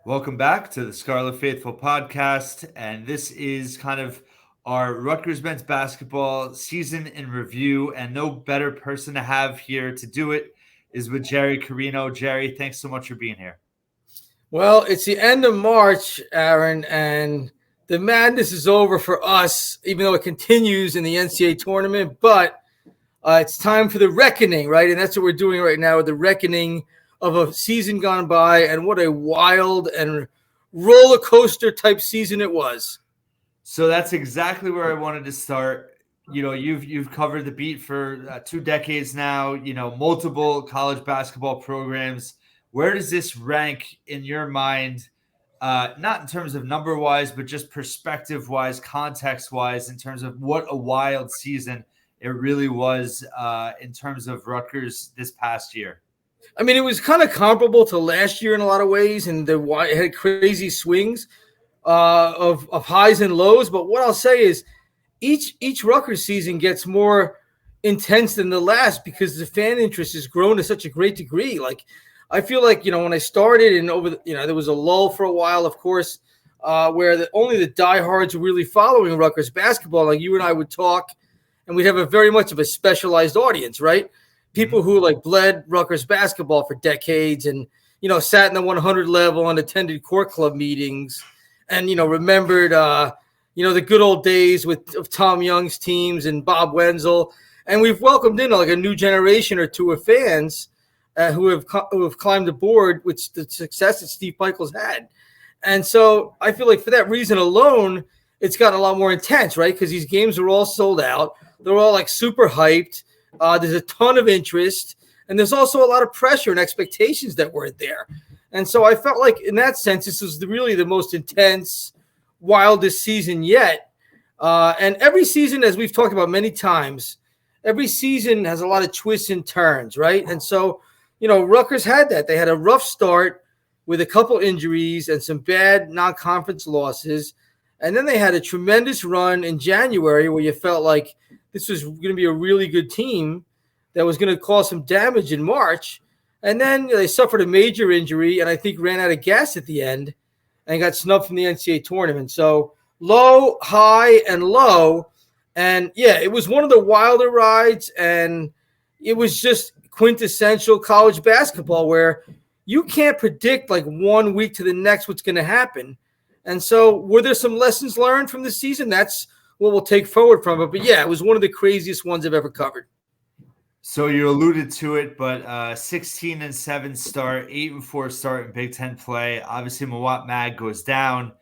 Welcome back to the Scarlet Faithful podcast. And this is kind of our Rutgers men's basketball season in review. And no better person to have here to do it is with Jerry Carino. Jerry, thanks so much for being here. Well, it's the end of March, Aaron, and the madness is over for us, even though it continues in the NCAA tournament. But it's time for the reckoning, right? And that's what we're doing right now, with the reckoning of a season gone by, and what a wild and roller coaster type season it was. So that's exactly where I wanted to start. You've covered the beat for 2 decades now. Multiple college basketball programs. Where does this rank in your mind? Not in terms of number wise, but just perspective wise, context wise, in terms of what a wild season it really was in terms of Rutgers this past year. I mean, it was kind of comparable to last year in a lot of ways, and it had crazy swings of highs and lows. But what I'll say is each Rutgers season gets more intense than the last because the fan interest has grown to such a great degree. Like, I feel like, when I started and there was a lull for a while, of course, where only the diehards were really following Rutgers basketball. Like, you and I would talk, and we'd have a very much of a specialized audience, right? People who bled Rutgers basketball for decades and, sat in the 100 level and attended court club meetings and, remembered, the good old days of Tom Young's teams and Bob Wenzel. And we've welcomed in a new generation or two of fans who have climbed aboard with the success that Steve Pikiell's had. And so I feel like for that reason alone, it's gotten a lot more intense, right? Because these games are all sold out. They're all super hyped. There's a ton of interest, and there's also a lot of pressure and expectations that weren't there. And so I felt like in that sense, this was really the most intense, wildest season yet. And every season, as we've talked about many times, every season has a lot of twists and turns, right? And so, Rutgers had that. They had a rough start with a couple injuries and some bad non-conference losses. And then they had a tremendous run in January where you felt like this was going to be a really good team that was going to cause some damage in March. And then they suffered a major injury and I think ran out of gas at the end and got snubbed from the NCAA tournament. So low, high, and low. And, yeah, it was one of the wilder rides, and it was just quintessential college basketball where you can't predict 1 week to the next what's going to happen. And so were there some lessons learned from the season? That's what we'll take forward from it. But, yeah, it was one of the craziest ones I've ever covered. So you alluded to it, but 16-7 start, 8-4 start in Big Ten play. Obviously, Mawot Mag goes down.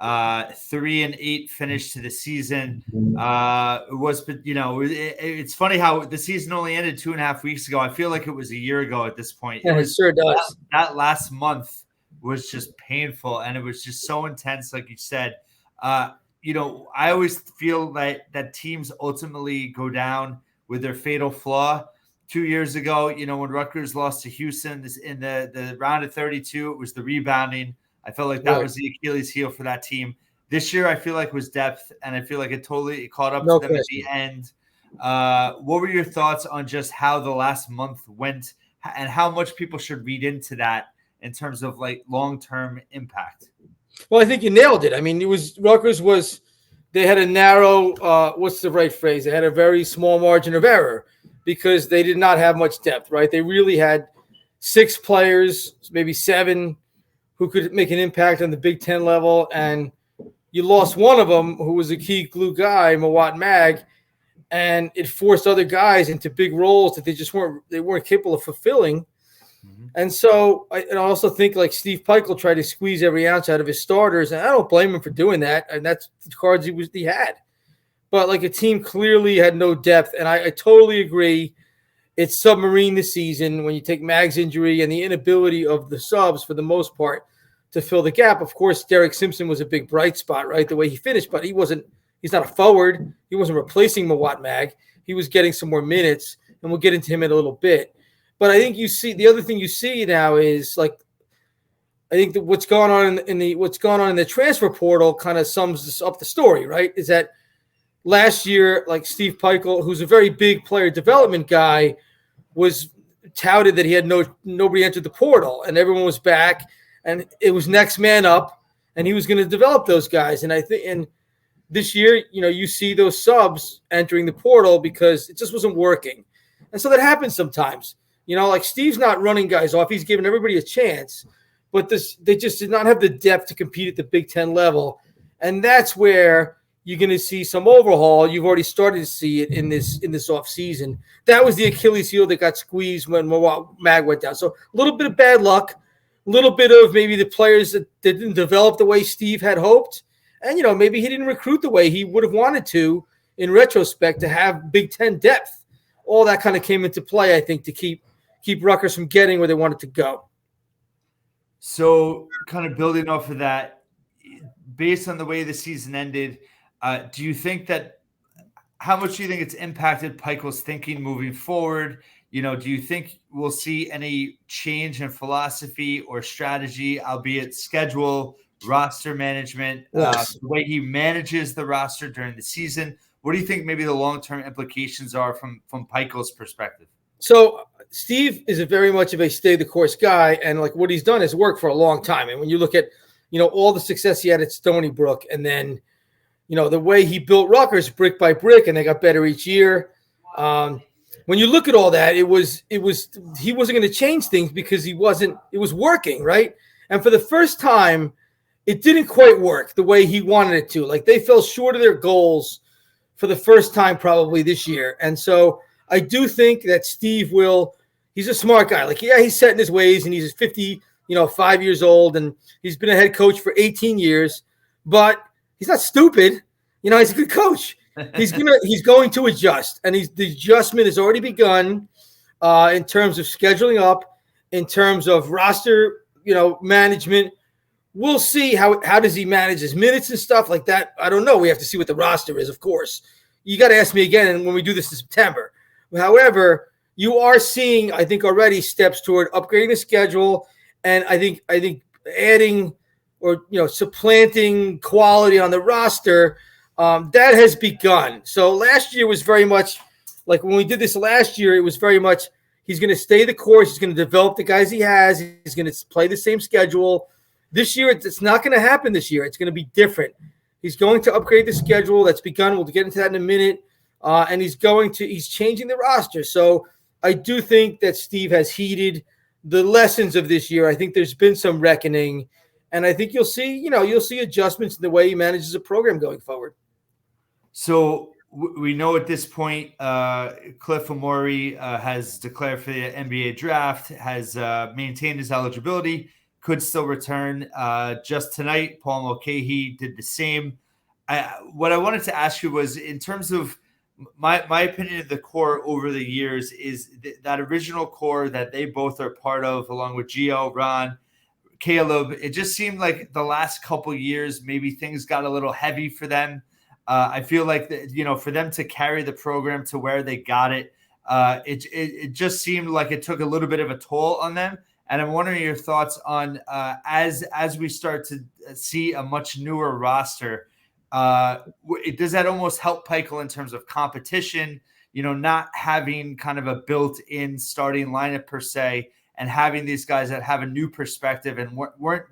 3-8 finish to the season. It's funny how the season only ended 2.5 weeks ago. I feel like it was a year ago at this point. Yeah, it sure does. That last month was just painful, and it was just so intense, like you said. I always feel that teams ultimately go down with their fatal flaw. 2 years ago, when Rutgers lost to Houston in the round of 32, it was the rebounding. I felt like that was the Achilles heel for that team. This year, I feel like was depth, and I feel like it caught up to them at the end. What were your thoughts on just how the last month went and how much people should read into that in terms of long-term impact? Well, I think you nailed it. I mean, they had a narrow, what's the right phrase? They had a very small margin of error because they did not have much depth, right? They really had 6 players, maybe 7, who could make an impact on the Big Ten level. And you lost one of them who was a key glue guy, Mawot Mag, and it forced other guys into big roles that they weren't capable of fulfilling. Mm-hmm. And so I also think Steve Pikiell tried to squeeze every ounce out of his starters, and I don't blame him for doing that. And that's the cards he had. But a team clearly had no depth, and I totally agree. It's submarine this season when you take Mag's injury and the inability of the subs for the most part to fill the gap. Of course, Derek Simpson was a big bright spot, right? The way he finished, but he's not a forward. He wasn't replacing Mawot Mag. He was getting some more minutes, and we'll get into him in a little bit. But I think the other thing you see now is I think that what's going on in the transfer portal kind of sums up the story, right? Is that last year, Steve Pikiell, who's a very big player development guy, was touted that he had nobody entered the portal, and everyone was back, and it was next man up, and he was going to develop those guys. And I think, and this year, you see those subs entering the portal because it just wasn't working. And so that happens sometimes. Like Steve's not running guys off. He's giving everybody a chance. But they just did not have the depth to compete at the Big Ten level. And that's where you're going to see some overhaul. You've already started to see it in this offseason. That was the Achilles heel that got squeezed when Mag went down. So a little bit of bad luck, a little bit of maybe the players that didn't develop the way Steve had hoped. And, maybe he didn't recruit the way he would have wanted to in retrospect to have Big Ten depth. All that kind of came into play, I think, to keep Rutgers from getting where they wanted to go. So kind of building off of that, based on the way the season ended, do you think that how much do you think it's impacted Pikel's thinking moving forward? Do you think we'll see any change in philosophy or strategy, albeit schedule, roster management, yes, the way he manages the roster during the season? What do you think maybe the long-term implications are from Pikel's perspective? So Steve is a very much of a stay the course guy, and like what he's done has worked for a long time. And when you look at, all the success he had at Stony Brook, and then, the way he built Rutgers brick by brick, and they got better each year. When you look at all that, he wasn't going to change things because it was working, right? And for the first time, it didn't quite work the way he wanted it to. Like they fell short of their goals for the first time probably this year. And so I do think that Steve he's a smart guy. Like, yeah, he's set in his ways and he's 5 years old and he's been a head coach for 18 years, but he's not stupid. He's a good coach. He's going to adjust, and the adjustment has already begun in terms of scheduling up, in terms of roster, management. We'll see how does he manage his minutes and stuff like that. I don't know. We have to see what the roster is, of course. You got to ask me again when we do this in September. However, you are seeing, I think, already steps toward upgrading the schedule, and I think adding or supplanting quality on the roster. That has begun. So last year was very much like when we did this last year, it was very much he's going to stay the course. He's going to develop the guys he has. He's going to play the same schedule. This year, it's not going to happen this year. It's going to be different. He's going to upgrade the schedule. That's begun. We'll get into that in a minute. And he's changing the roster. So I do think that Steve has heeded the lessons of this year. I think there's been some reckoning. And I think you'll see adjustments in the way he manages a program going forward. So we know at this point, Cliff Amori has declared for the NBA draft, has maintained his eligibility, could still return. Just tonight, Paul Mulcahy did the same. What I wanted to ask you was, in terms of my opinion of the core over the years, is that original core that they both are part of, along with Gio, Ron, Caleb. It just seemed like the last couple of years, maybe things got a little heavy for them. I feel like for them to carry the program to where they got it, it just seemed like it took a little bit of a toll on them. And I'm wondering your thoughts on as we start to see a much newer roster, does that almost help Pikel in terms of competition? Not having kind of a built-in starting lineup per se, and having these guys that have a new perspective and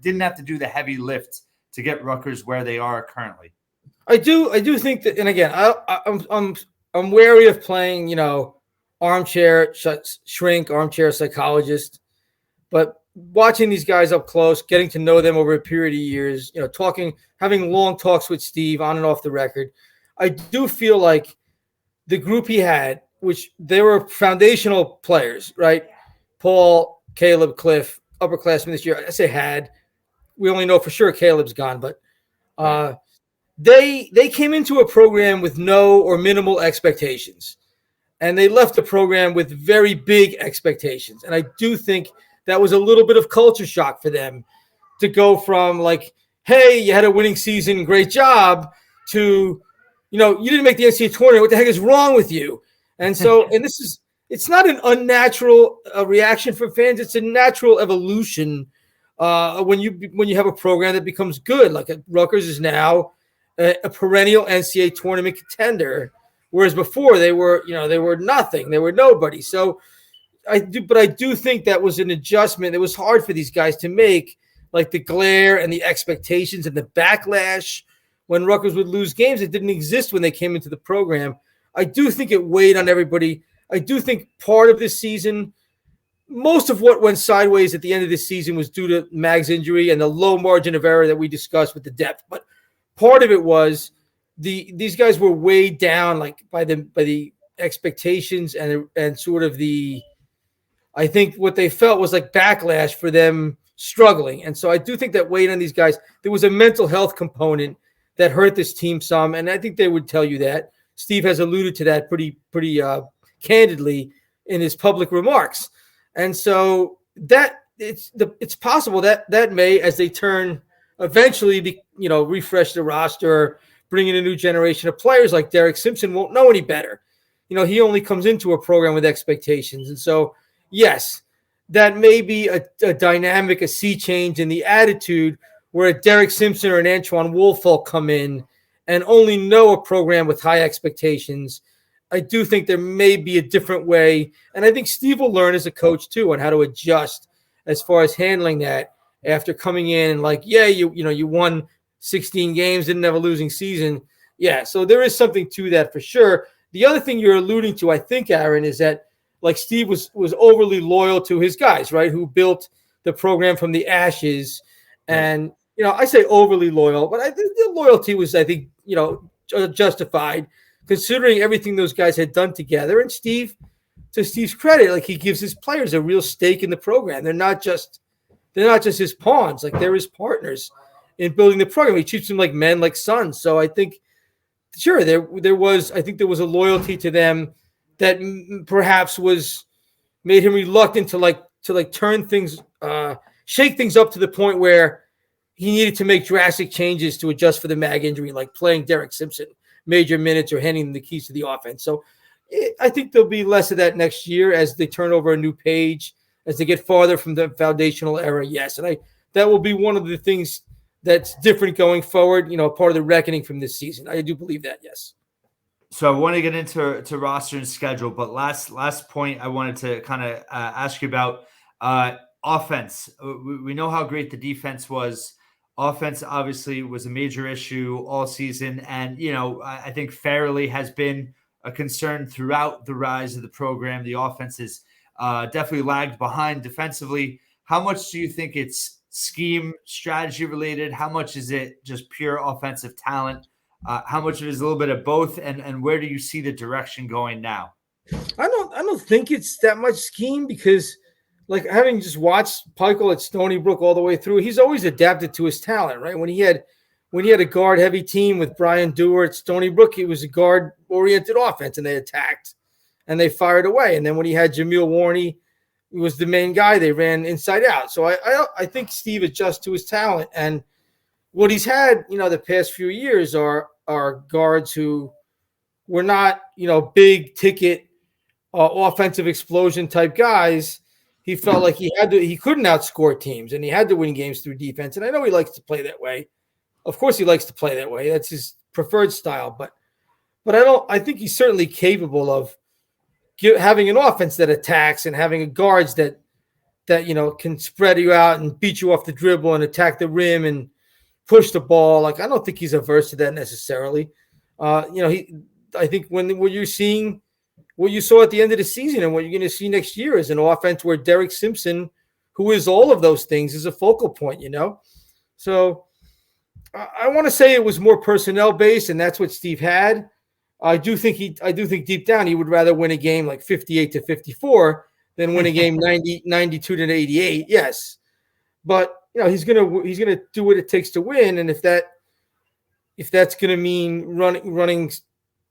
didn't have to do the heavy lift to get Rutgers where they are currently. I do think that, and again, I'm wary of playing, armchair psychologist, but watching these guys up close, getting to know them over a period of years, having long talks with Steve on and off the record, I do feel like the group he had, which they were foundational players, right? Paul, Caleb, Cliff, upperclassmen this year. I say had. We only know for sure Caleb's gone, but they came into a program with no or minimal expectations, and they left the program with very big expectations. And I do think that was a little bit of culture shock for them to go from like, hey, you had a winning season, great job, to, you didn't make the NCAA tournament. What the heck is wrong with you? And so, and it's not an unnatural reaction for fans. It's a natural evolution when you have a program that becomes good. Like Rutgers is now a perennial NCAA tournament contender, whereas before they were nothing. They were nobody. So I do think that was an adjustment. It was hard for these guys to make like the glare and the expectations and the backlash when Rutgers would lose games that didn't exist when they came into the program. I do think it weighed on everybody. I do think part of this season, most of what went sideways at the end of this season was due to Mag's injury and the low margin of error that we discussed with the depth. But part of it was these guys were weighed down like by the expectations and sort of I think what they felt was like backlash for them struggling. And so I do think that weighed on these guys. There was a mental health component that hurt this team some, and I think they would tell you that. Steve has alluded to that pretty candidly in his public remarks. And so that it's possible that may, as they turn eventually, refresh the roster, bring in a new generation of players like Derek Simpson won't know any better. He only comes into a program with expectations. And so, yes, that may be a dynamic, a sea change in the attitude where a Derek Simpson or an Antoine Woolfolk come in and only know a program with high expectations. I do think there may be a different way. And I think Steve will learn as a coach too on how to adjust as far as handling that after coming in and like, yeah, you won 16 games, didn't have a losing season. Yeah. So there is something to that for sure. The other thing you're alluding to, I think, Aaron, is that like Steve was overly loyal to his guys, right? Who built the program from the ashes. And, I say overly loyal, but I think the loyalty was, I think, justified considering everything those guys had done together. And Steve, to Steve's credit, like he gives his players a real stake in the program. They're not just his pawns, like they're his partners in building the program. He treats them like men, like sons. So I think, sure, there was a loyalty to them that perhaps made him reluctant to turn things, shake things up to the point where he needed to make drastic changes to adjust for the Mag injury, like playing Derek Simpson major minutes or handing them the keys to the offense. So I think there'll be less of that next year as they turn over a new page, as they get farther from the foundational era. Yes, and that will be one of the things that's different going forward, part of the reckoning from this season. I do believe that, yes. So I want to get into roster and schedule, but last point I wanted to kind of ask you about offense. We know how great the defense was. Offense obviously was a major issue all season, and I think fairly has been a concern throughout the rise of the program. The offense has definitely lagged behind defensively. How much do you think it's scheme strategy related? How much is it just pure offensive talent? How much of it is a little bit of both, and where do you see the direction going now? I don't think it's that much scheme because, like, having just watched Pikel at Stony Brook all the way through, he's always adapted to his talent, right? When he had a guard heavy team with Brian Dewar at Stony Brook, it was a guard oriented offense, and they attacked and they fired away. And then when he had Jameel Warney, he was the main guy. They ran inside out. So I think Steve adjusts to his talent, and what he's had, the past few years are guards who were not, big ticket offensive explosion type guys. He felt like he couldn't outscore teams, and he had to win games through defense. And I know he likes to play that way. Of course, he likes to play that way. That's his preferred style. But I think he's certainly capable of having an offense that attacks and having guards that can spread you out and beat you off the dribble and attack the rim and push the ball. Like, I don't think he's averse to that necessarily. I think when you're seeing what you saw at the end of the season and what you're going to see next year is an offense where Derek Simpson, who is all of those things, is a focal point, So I want to say it was more personnel based, and that's what Steve had. I do think deep down he would rather win a game like 58-54 than win a game 92-88. Yes. But he's gonna do what it takes to win, and if that's gonna mean running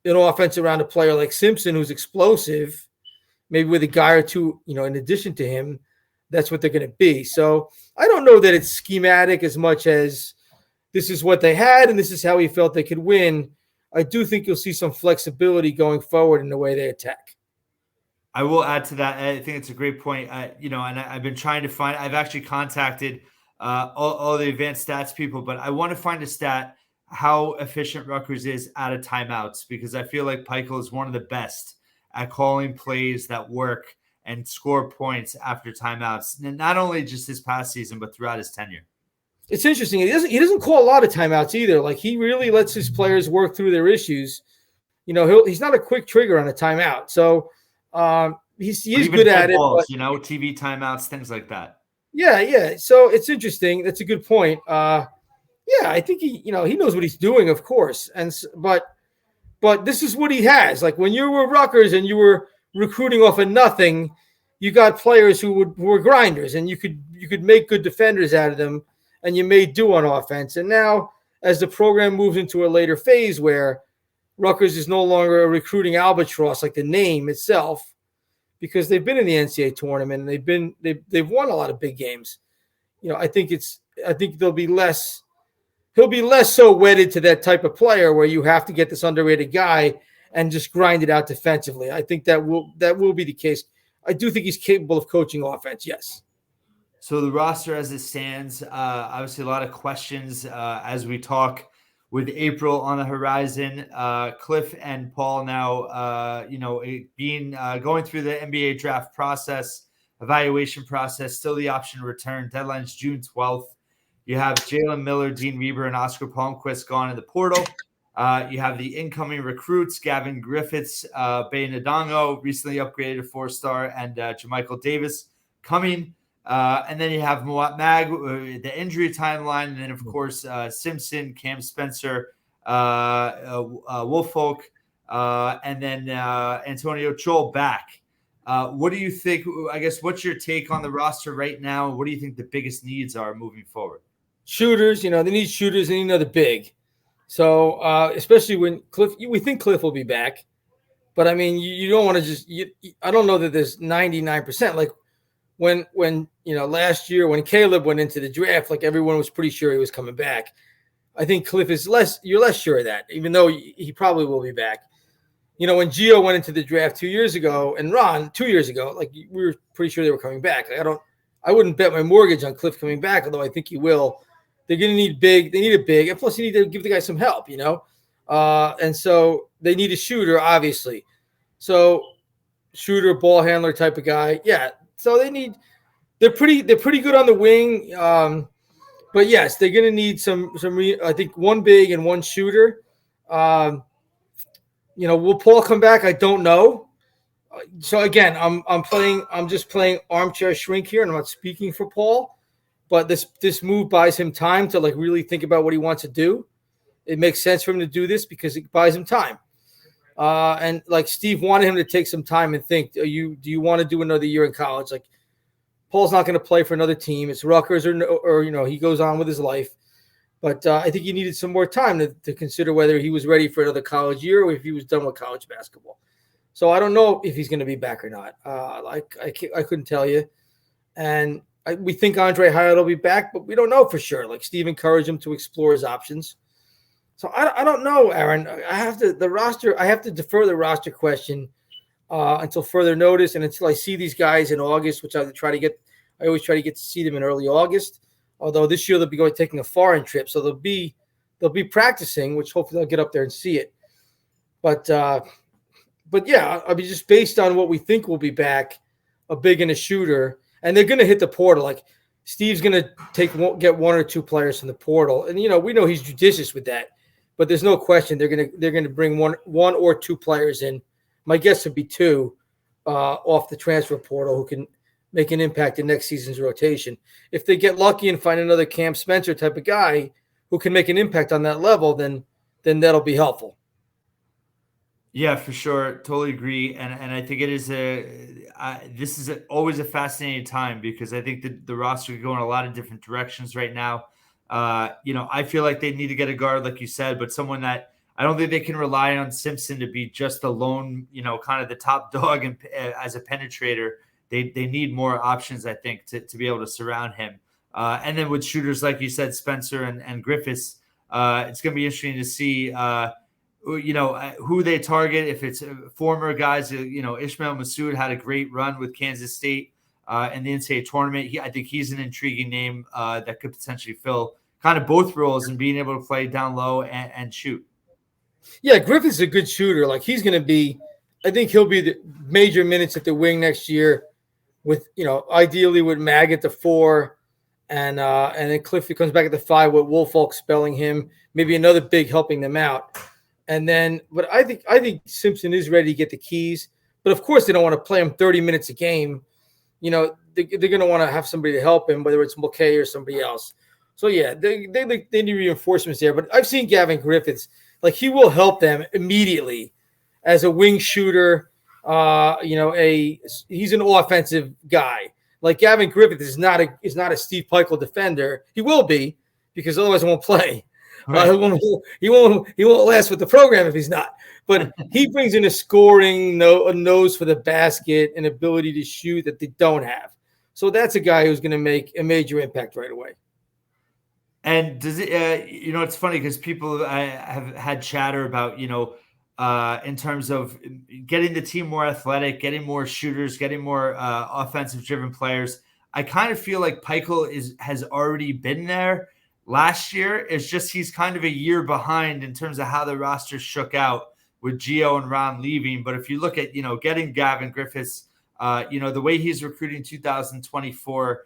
an offense around a player like Simpson who's explosive, maybe with a guy or two, in addition to him, that's what they're gonna be. So I don't know that it's schematic as much as this is what they had and this is how he felt they could win. I do think you'll see some flexibility going forward in the way they attack. I will add to that. I think it's a great point. And I've been trying to find. I've actually contacted all the advanced stats people, but I want to find a stat how efficient Rutgers is out of timeouts, because I feel like Pikel is one of the best at calling plays that work and score points after timeouts. And not only just this past season, but throughout his tenure. It's interesting. He doesn't call a lot of timeouts either. Like he really lets his players work through their issues. He's not a quick trigger on a timeout. So he's good at it. Balls, TV timeouts, things like that. Yeah. So it's interesting. That's a good point. Yeah, I think he knows what he's doing, of course. But this is what he has. Like when you were Rutgers and you were recruiting off of nothing, you got players who were grinders, and you could make good defenders out of them, and you made do on offense. And now, as the program moves into a later phase where Rutgers is no longer a recruiting albatross like the name itself, because they've been in the NCAA tournament and they've won a lot of big games. I think they'll be less. He'll be less so wedded to that type of player where you have to get this underrated guy and just grind it out defensively. I think that will be the case. I do think he's capable of coaching offense. Yes. So the roster as it stands, obviously a lot of questions as we talk with April on the horizon. Cliff and Paul now, going through the NBA draft process, evaluation process, still the option to return. Deadline's June 12th. You have Jalen Miller, Dean Reber, and Oscar Palmquist gone in the portal. You have the incoming recruits, Gavin Griffiths, Bay Ndongo, recently upgraded to 4-star, and Jermichael Davis coming. And then you have Muat Mag, the injury timeline, and then, of course, Simpson, Cam Spencer, Woolfolk, and then Antonio Chol back. What do you think? I guess what's your take on the roster right now? What do you think the biggest needs are moving forward? Shooters, they need shooters and the big. So especially when we think Cliff will be back, but I mean, you don't want to just. I don't know that there's 99%. Like when last year when Caleb went into the draft, like everyone was pretty sure he was coming back. I think Cliff is less. You're less sure of that, even though he probably will be back. When Gio went into the draft 2 years ago and Ron 2 years ago, like we were pretty sure they were coming back. Like, I wouldn't bet my mortgage on Cliff coming back, although I think he will. They're going to need big. They need a big, and plus you need to give the guy some help, and so they need a shooter, obviously. So shooter, ball handler type of guy, yeah. So they're pretty good on the wing, but yes, they're going to need some. I think one big and one shooter. Will Paul come back? I don't know. So again, I'm just playing armchair shrink here, and I'm not speaking for Paul. But this move buys him time to like really think about what he wants to do. It makes sense for him to do this because it buys him time. And like Steve wanted him to take some time and think, do you want to do another year in college? Like Paul's not going to play for another team. It's Rutgers or he goes on with his life. But I think he needed some more time to consider whether he was ready for another college year or if he was done with college basketball. So I don't know if he's going to be back or not. I couldn't tell you. And we think Andre Hyatt will be back, but we don't know for sure. Like Steve encouraged him to explore his options. So I don't know, Aaron. I have to defer the roster question until further notice and until I see these guys in August, which I always try to get to see them in early August. Although this year they'll be taking a foreign trip, so they'll be practicing, which hopefully they'll get up there and see it. But yeah, I mean, just based on what we think will be back, a big and a shooter. And they're going to hit the portal. Like Steve's going to get one or two players from the portal, and we know he's judicious with that. But there's no question they're going to bring one or two players in. My guess would be two off the transfer portal who can make an impact in next season's rotation. If they get lucky and find another Cam Spencer type of guy who can make an impact on that level, then that'll be helpful. Yeah, for sure. Totally agree. And I think it is this is always a fascinating time because I think the roster could go in a lot of different directions right now. I feel like they need to get a guard, like you said, but someone that I don't think they can rely on Simpson to be just the lone, kind of the top dog and as a penetrator. They need more options, I think, to be able to surround him. And then with shooters, like you said, Spencer and Griffiths, it's going to be interesting to see who they target. If it's former guys, Ishmael Massoud had a great run with Kansas State in the NCAA tournament. I think he's an intriguing name that could potentially fill kind of both roles and being able to play down low and shoot. Yeah, Griffith's a good shooter. Like he's going to be, I think he'll be the major minutes at the wing next year with, ideally with Mag at the 4 and then Clifford comes back at the 5 with Woolfolk spelling him, maybe another big helping them out. And then, but I think Simpson is ready to get the keys. But of course, they don't want to play him 30 minutes a game. They're going to want to have somebody to help him, whether it's McKay or somebody else. So yeah, they need reinforcements there. But I've seen Gavin Griffiths, like he will help them immediately as a wing shooter. He's an offensive guy. Like Gavin Griffiths is not a Steve Pikiell defender. He will be, because otherwise he won't play. Right. He won't last with the program if he's not. But he brings in a scoring, a nose for the basket, an ability to shoot that they don't have. So that's a guy who's going to make a major impact right away. And does it? It's funny because people have had chatter about in terms of getting the team more athletic, getting more shooters, getting more offensive-driven players. I kind of feel like Pikel has already been there. Last year, it's just he's kind of a year behind in terms of how the roster shook out with Gio and Ron leaving. But if you look at, getting Gavin Griffiths, the way he's recruiting 2024,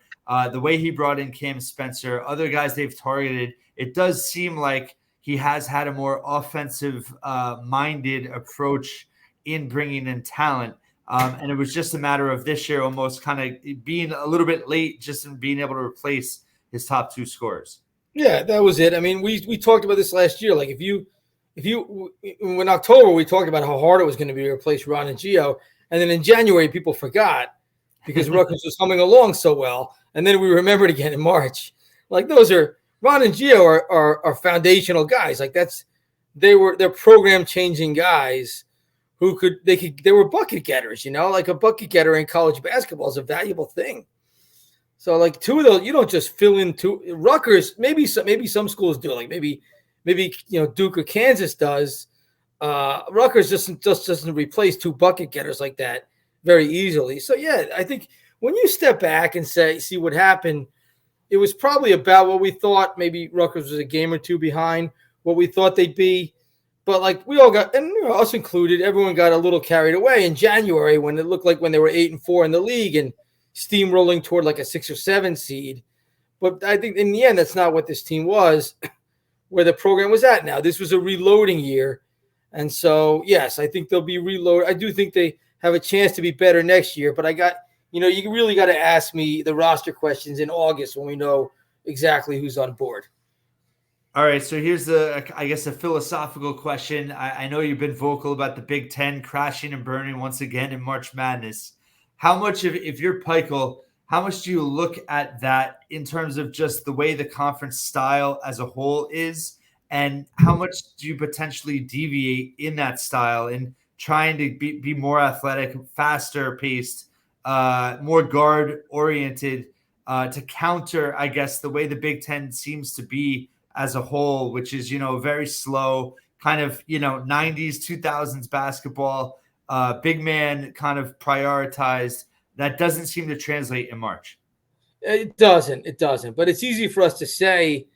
the way he brought in Cam Spencer, other guys they've targeted, it does seem like he has had a more offensive-minded approach in bringing in talent. And it was just a matter of this year almost kind of being a little bit late just in being able to replace his top 2 scorers. Yeah, that was it. I mean, we talked about this last year. Like if you in October we talked about how hard it was going to be to replace Ron and Gio, and then in January people forgot because Rutgers was humming along so well, and then we remembered again in March. Like those are Ron and Gio are foundational guys. Like they're program changing guys who they were bucket getters. Like a bucket getter in college basketball is a valuable thing. So like 2 of those, you don't just fill in 2. Rutgers, maybe some schools do, like maybe Duke or Kansas does. Rutgers just doesn't replace 2 bucket getters like that very easily. So yeah, I think when you step back and see what happened, it was probably about what we thought. Maybe Rutgers was a game or 2 behind what we thought they'd be. But like we all got, and us included, everyone got a little carried away in January when it looked like when they were 8-4 in the league and steamrolling toward like a 6 or 7 seed. But I think in the end, that's not what this team was, where the program was at now. This was a reloading year. And so, yes, I think they'll be reloaded. I do think they have a chance to be better next year. But you really got to ask me the roster questions in August when we know exactly who's on board. All right, so here's a philosophical question. I know you've been vocal about the Big Ten crashing and burning once again in March Madness. How much if you're Pikel, how much do you look at that in terms of just the way the conference style as a whole is, and how much do you potentially deviate in that style in trying to be more athletic, faster paced, more guard oriented to counter, I guess, the way the Big Ten seems to be as a whole, which is, very slow, kind of, 90s, 2000s basketball, big man kind of prioritized. That doesn't seem to translate in March. It doesn't. But it's easy for us to say,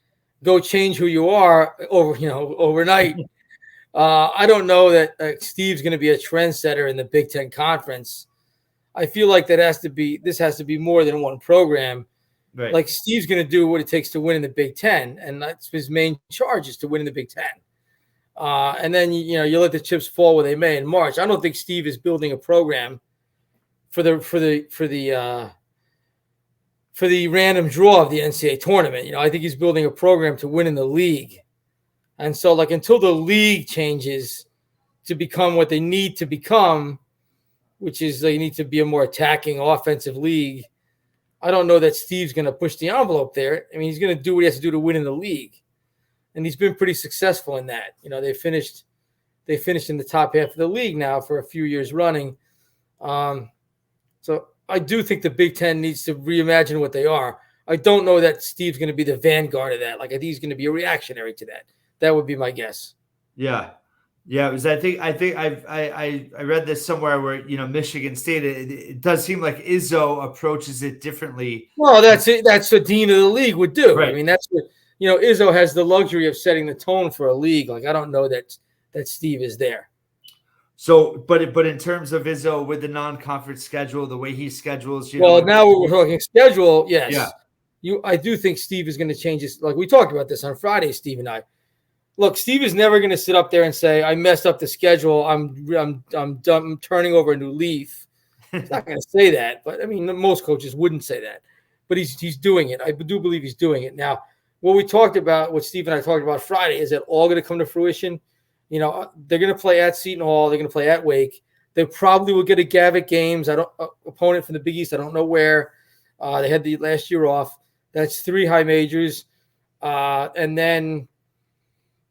go change who you are overnight. I don't know that Steve's going to be a trendsetter in the Big Ten Conference. I feel like this has to be more than one program. Right. Like Steve's going to do what it takes to win in the Big Ten, and that's his main charge is to win in the Big Ten. And then you let the chips fall where they may in March. I don't think Steve is building a program for the random draw of the NCAA tournament. I think he's building a program to win in the league. And so, like, until the league changes to become what they need to become, which is they need to be a more attacking offensive league, I don't know that Steve's going to push the envelope there. I mean, he's going to do what he has to do to win in the league. And he's been pretty successful in that. They finished in the top half of the league now for a few years running. So I do think the Big Ten needs to reimagine what they are. I don't know that Steve's going to be the vanguard of that. Like, I think he's going to be a reactionary to that. That would be my guess. Yeah. Yeah, it was. I think I read this somewhere where Michigan State. It does seem like Izzo approaches it differently. Well, that's it. That's what dean of the league would do. Right. I mean, that's what Izzo has the luxury of setting the tone for a league. Like, I don't know that Steve is there. So, but in terms of Izzo with the non-conference schedule, the way he schedules, now we're talking schedule. Yes. Yeah. I do think Steve is going to change his. Like we talked about this on Friday, Steve and I. Look, Steve is never going to sit up there and say, "I messed up the schedule. I'm done. I'm turning over a new leaf." He's not going to say that, but I mean, most coaches wouldn't say that. But he's doing it. I do believe he's doing it. Now, what Steve and I talked about Friday, is that all going to come to fruition? They're going to play at Seton Hall. They're going to play at Wake. They probably will get a Gavitt Games. Opponent from the Big East. I don't know where. They had the last year off. That's 3 high majors. And then,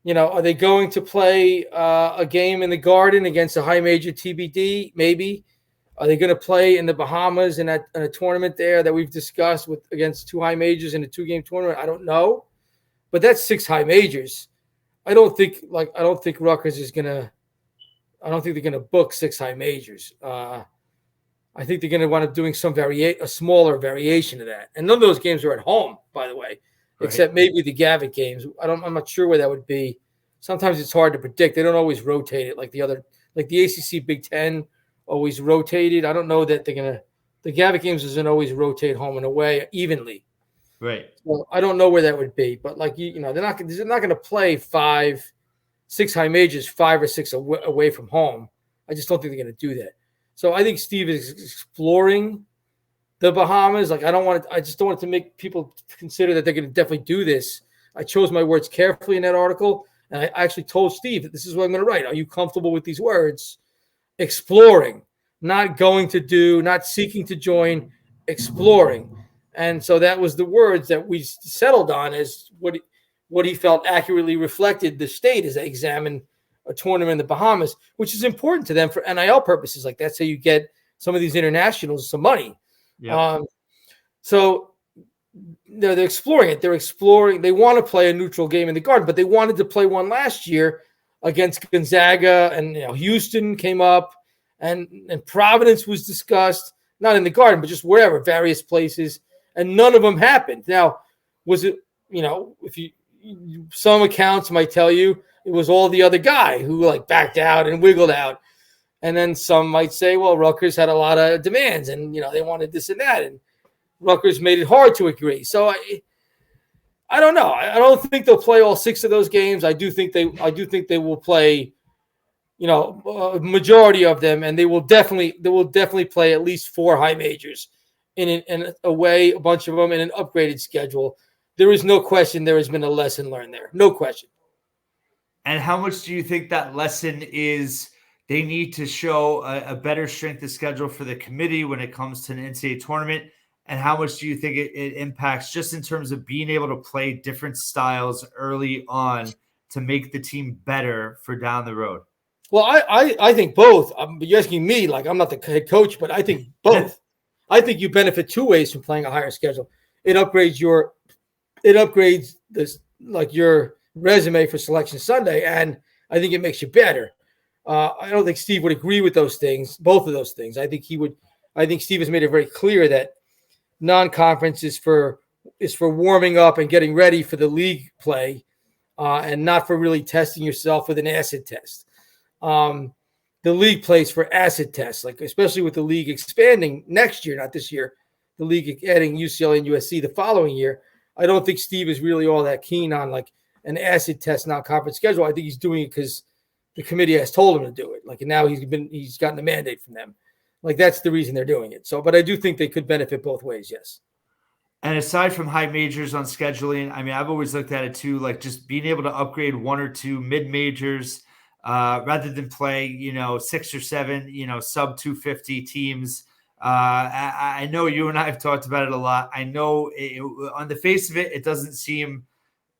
are they going to play a game in the Garden against a high major TBD? Maybe. Are they going to play in the Bahamas in a tournament there that we've discussed against 2 high majors in a 2-game tournament? I don't know, but that's 6 high majors. I don't think Rutgers is gonna. I don't think they're gonna book 6 high majors. I think they're gonna wind up doing a smaller variation of that. And none of those games are at home, by the way, except maybe the Gavitt Games. I'm not sure where that would be. Sometimes it's hard to predict. They don't always rotate it like the ACC Big Ten always rotated. I don't know that the Gavitt Games doesn't always rotate home and away evenly. Right. Well, I don't know where that would be, but they're not going to play 6 high majors, 5 or 6 away from home. I just don't think they're going to do that. So I think Steve is exploring the Bahamas. I just don't want it to make people consider that they're going to definitely do this. I chose my words carefully in that article, and I actually told Steve that this is what I'm going to write. Are you comfortable with these words? Exploring, not going to do, not seeking to join, exploring. And so that was the words that we settled on as what he felt accurately reflected the state as they examined a tournament in the Bahamas, which is important to them for NIL purposes. Like that's how you get some of these internationals some money. Yep. So they're exploring it. They're exploring. They want to play a neutral game in the Garden, but they wanted to play one last year against Gonzaga, and Houston came up, and Providence was discussed, not in the Garden, but just wherever, various places, and none of them happened. Now, was it, some accounts might tell you it was all the other guy who backed out and wiggled out, and then some might say, well, Rutgers had a lot of demands, and they wanted this and that, and Rutgers made it hard to agree. So I don't know. I don't think they'll play all 6 of those games. I do think they will play, a majority of them, and they will definitely play at least 4 high majors in a way, a bunch of them in an upgraded schedule. There is no question there has been a lesson learned there. No question. And how much do you think that lesson is? They need to show a better strength of schedule for the committee when it comes to an NCAA tournament. And how much do you think it impacts just in terms of being able to play different styles early on to make the team better for down the road? Well, I think both. You're asking me, I'm not the head coach, but I think both. I think you benefit 2 ways from playing a higher schedule. It upgrades your resume for Selection Sunday, and I think it makes you better. I don't think Steve would agree with those things, both of those things. I think Steve has made it very clear that non-conference is for warming up and getting ready for the league play, and not for really testing yourself with an acid test. The league plays for acid tests, especially with the league expanding next year, not this year, the league adding UCLA and USC the following year. I don't think Steve is really all that keen on an acid test non-conference schedule. I think he's doing it because the committee has told him to do it. And now he's gotten a mandate from them. That's the reason they're doing it. So, but I do think they could benefit both ways. Yes. And aside from high majors on scheduling, I mean, I've always looked at it too, just being able to upgrade 1 or 2 mid majors, rather than play, 6 or 7, sub 250 teams. I know you and I have talked about it a lot. I know on the face of it, it doesn't seem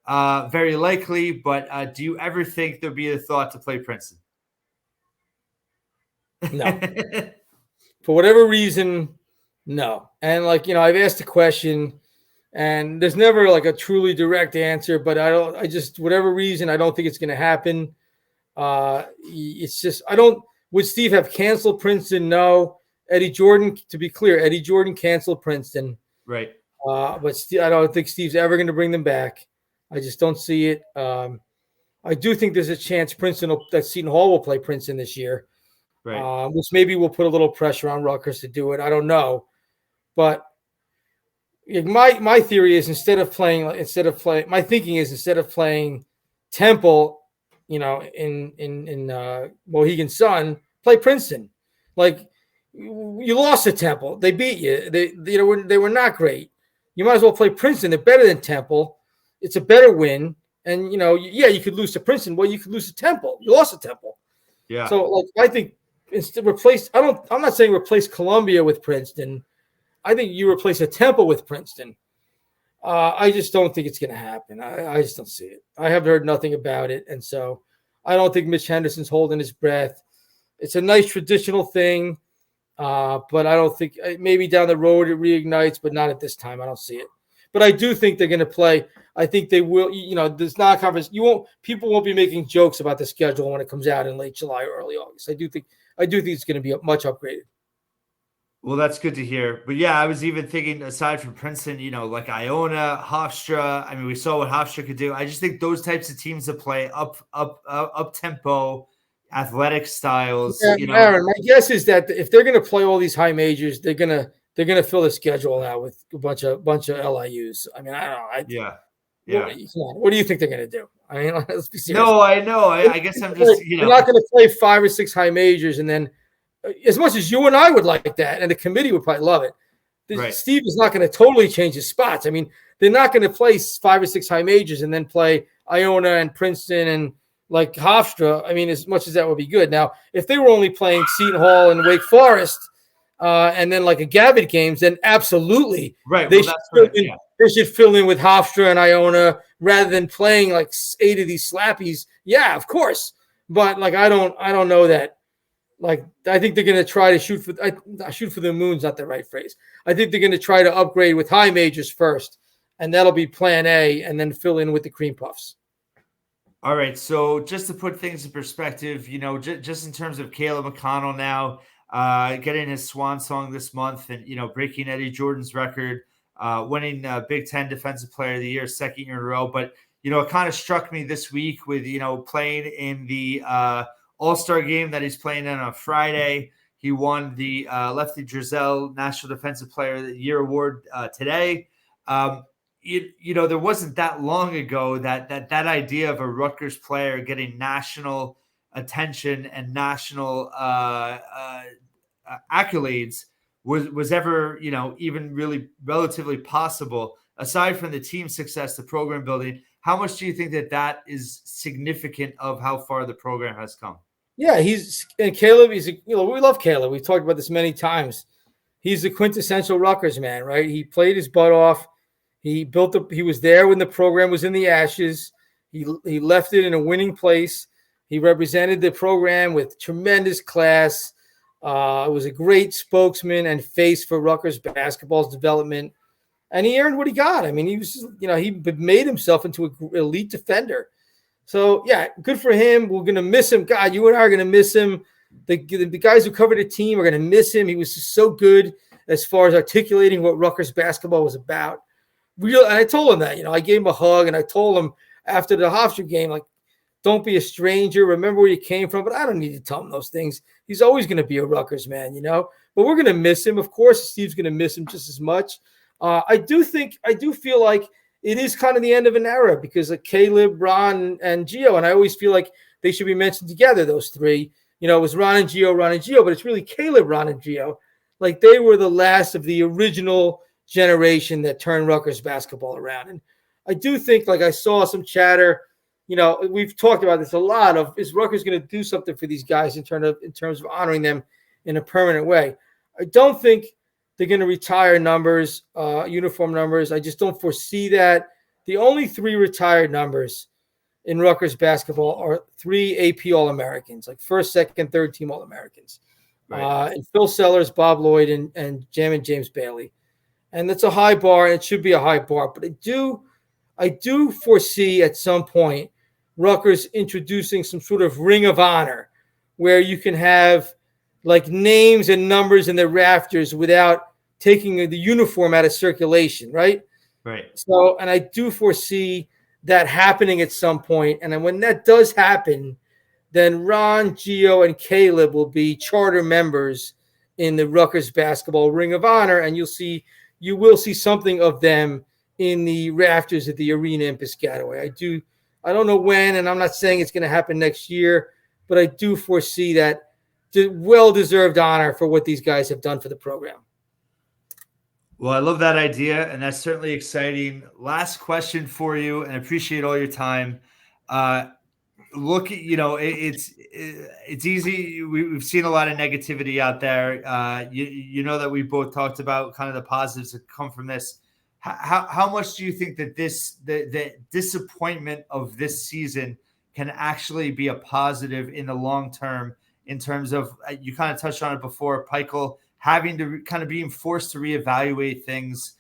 very likely, but do you ever think there'll be a thought to play Princeton? No. For whatever reason, no. And I've asked a question, and there's never a truly direct answer, but whatever reason, I don't think it's going to happen. It's just, would Steve have canceled Princeton? No. Eddie Jordan, to be clear, Eddie Jordan canceled Princeton. Right. But I don't think Steve's ever going to bring them back. I just don't see it. I do think there's a chance that Seton Hall will play Princeton this year. Right. Which maybe will put a little pressure on Rutgers to do it. I don't know. But, My theory is instead of playing my thinking is instead of playing Temple, in Mohegan Sun, play Princeton. Like, you lost to Temple, they beat you. They were not great. You might as well play Princeton. They're better than Temple. It's a better win. And you could lose to Princeton. Well, you could lose to Temple. You lost to Temple. Yeah. So I think instead replace. I'm not saying replace Columbia with Princeton. I think you replace a Temple with Princeton. I just don't think it's going to happen. I just don't see it. I have heard nothing about it, and so I don't think Mitch Henderson's holding his breath. It's a nice traditional thing, but I don't think maybe down the road it reignites, but not at this time. I don't see it. But I do think they're going to play. I think they will. There's not a conference. People won't be making jokes about the schedule when it comes out in late July or early August. I do think it's going to be much upgraded. Well, that's good to hear. But yeah, I was even thinking aside from Princeton, like Iona, Hofstra. I mean, we saw what Hofstra could do. I just think those types of teams that play up tempo, athletic styles. Yeah, Aaron, my guess is that if they're going to play all these high majors, they're gonna fill the schedule out with a bunch of LIUs. I mean, I don't know. Yeah. What do you think they're going to do? I mean, let's be serious. No, I know. I guess I'm just, They're not going to play 5 or 6 high majors, and then as much as you and I would like that, and the committee would probably love it, right. Steve is not going to totally change his spots. I mean, they're not going to play 5 or 6 high majors and then play Iona and Princeton and like Hofstra. I mean, as much as that would be good. Now, if they were only playing Seton Hall and Wake Forest, and then like a Gavitt games, then absolutely, right. They should fill in with Hofstra and Iona rather than playing like 8 of these slappies. Yeah, of course, but like I don't know that. Like, I think they're going to try to shoot for the moon's not the right phrase. I think they're going to try to upgrade with high majors first, and that'll be plan A, and then fill in with the cream puffs. All right. So just to put things in perspective, just in terms of Caleb McConnell now getting his swan song this month and, breaking Eddie Jordan's record, winning Big Ten Defensive Player of the Year, 2nd year in a row. But, it kind of struck me this week with, playing in the All-Star game that he's playing in on Friday. He won the Lefty Drizel National Defensive Player of the Year award today. There wasn't that long ago that idea of a Rutgers player getting national attention and national accolades was ever, even really relatively possible. Aside from the team success, the program building, how much do you think that is significant of how far the program has come? Yeah, Caleb. We love Caleb. We've talked about this many times. He's the quintessential Rutgers man, right? He played his butt off. He was there when the program was in the ashes. He left it in a winning place. He represented the program with tremendous class. Was a great spokesman and face for Rutgers basketball's development, and he earned what he got. I mean, he was, he made himself into an elite defender. So yeah, good for him. We're gonna miss him. God, you and I are gonna miss him. The guys who covered the team are gonna miss him. He was just so good as far as articulating what Rutgers basketball was about. And I told him that. I gave him a hug, and I told him after the Hofstra game, like, don't be a stranger. Remember where you came from. But I don't need to tell him those things. He's always going to be a Rutgers man, But we're going to miss him. Of course, Steve's going to miss him just as much. I do feel like it is kind of the end of an era because of Caleb, Ron, and Gio. And I always feel like they should be mentioned together, those three. It was Ron and Gio, but it's really Caleb, Ron, and Gio. Like, they were the last of the original generation that turned Rutgers basketball around. And I do think, like, I saw some chatter, we've talked about this a lot of, is Rutgers going to do something for these guys in terms of honoring them in a permanent way? I don't think they're going to retire numbers, uniform numbers. I just don't foresee that. The only 3 retired numbers in Rutgers basketball are 3 AP All-Americans, like first, second, third team All-Americans. Right. And Phil Sellers, Bob Lloyd, and James Bailey. And that's a high bar, and it should be a high bar. But I do foresee at some point Rutgers introducing some sort of ring of honor where you can have like names and numbers in the rafters without taking the uniform out of circulation, right? Right. So, and I do foresee that happening at some point. And then when that does happen, then Ron, Gio, and Caleb will be charter members in the Rutgers basketball ring of honor. And you'll see you will see something of them in the rafters at the arena in Piscataway. I don't know when, and I'm not saying it's going to happen next year, but I do foresee that well-deserved honor for what these guys have done for the program. Well, I love that idea, and that's certainly exciting. Last question for you, and I appreciate all your time. Look, it's easy. We've seen a lot of negativity out there. You know that we both talked about kind of the positives that come from this. How much do you think that the disappointment of this season can actually be a positive in the long term, in terms of, you kind of touched on it before, Pikel having to kind of being forced to reevaluate things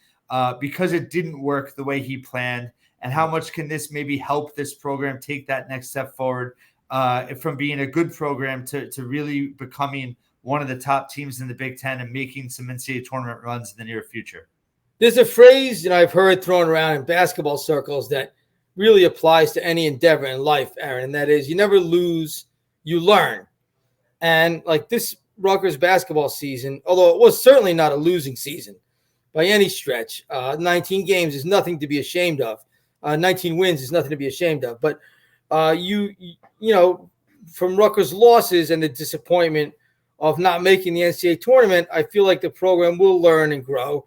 because it didn't work the way he planned? And how much can this maybe help this program take that next step forward from being a good program to really becoming one of the top teams in the Big Ten and making some NCAA tournament runs in the near future? There's a phrase I've heard thrown around in basketball circles that really applies to any endeavor in life, Aaron, and that is, you never lose, you learn. And like this Rutgers basketball season, although it was certainly not a losing season by any stretch, 19 games is nothing to be ashamed of. 19 wins is nothing to be ashamed of. But you know, from Rutgers' losses and the disappointment of not making the NCAA tournament, I feel like the program will learn and grow.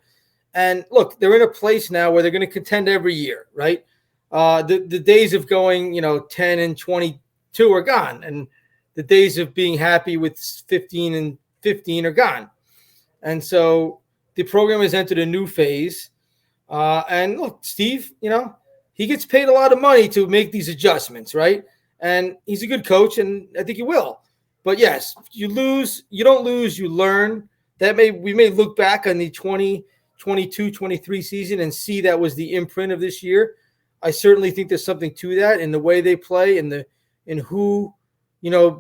And look, they're in a place now where they're going to contend every year, right? The days of going, 10 and 22 are gone, and the days of being happy with 15 and 15 are gone. And so the program has entered a new phase. And look, Steve, he gets paid a lot of money to make these adjustments, right? And he's a good coach, and I think he will. But yes, you don't lose, you learn. We may look back on the 2022-23 season and see that was the imprint of this year. I certainly think there's something to that in the way they play, in who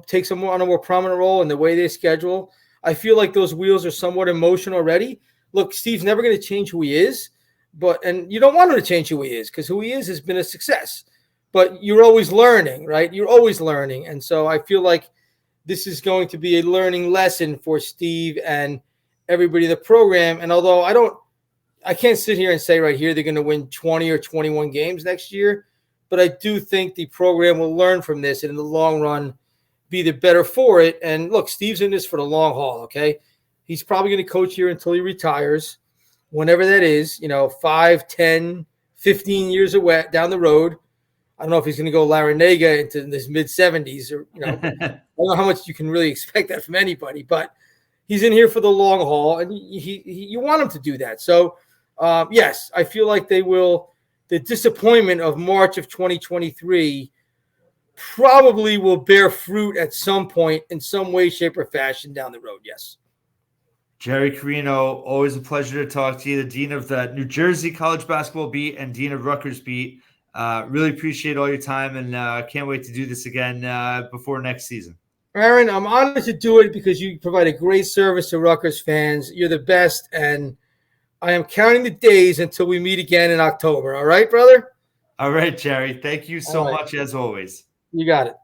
takes on a more prominent role in the way they schedule. I feel like those wheels are somewhat in motion already. Look, Steve's never going to change who he is, and you don't want him to change who he is, because who he is has been a success. But you're always learning, right? You're always learning. And so I feel like this is going to be a learning lesson for Steve and everybody in the program. And although I can't sit here and say right here they're going to win 20 or 21 games next year, but I do think the program will learn from this and in the long run be the better for it. And look, Steve's in this for the long haul, okay? He's probably going to coach here until he retires, whenever that is, 5, 10, 15 years away down the road. I don't know if he's going to go Larinaga into his mid-70s, or I don't know how much you can really expect that from anybody, but he's in here for the long haul, and you want him to do that. So, yes, I feel like they will. The disappointment of March of 2023 probably will bear fruit at some point in some way, shape, or fashion down the road. Yes. Jerry Carino, always a pleasure to talk to you, the Dean of the New Jersey College Basketball Beat and Dean of Rutgers Beat. Really appreciate all your time, and can't wait to do this again before next season. Aaron, I'm honored to do it because you provide a great service to Rutgers fans. You're the best, and I am counting the days until we meet again in October. All right, brother? All right, Jerry. Thank you so much, as always. You got it.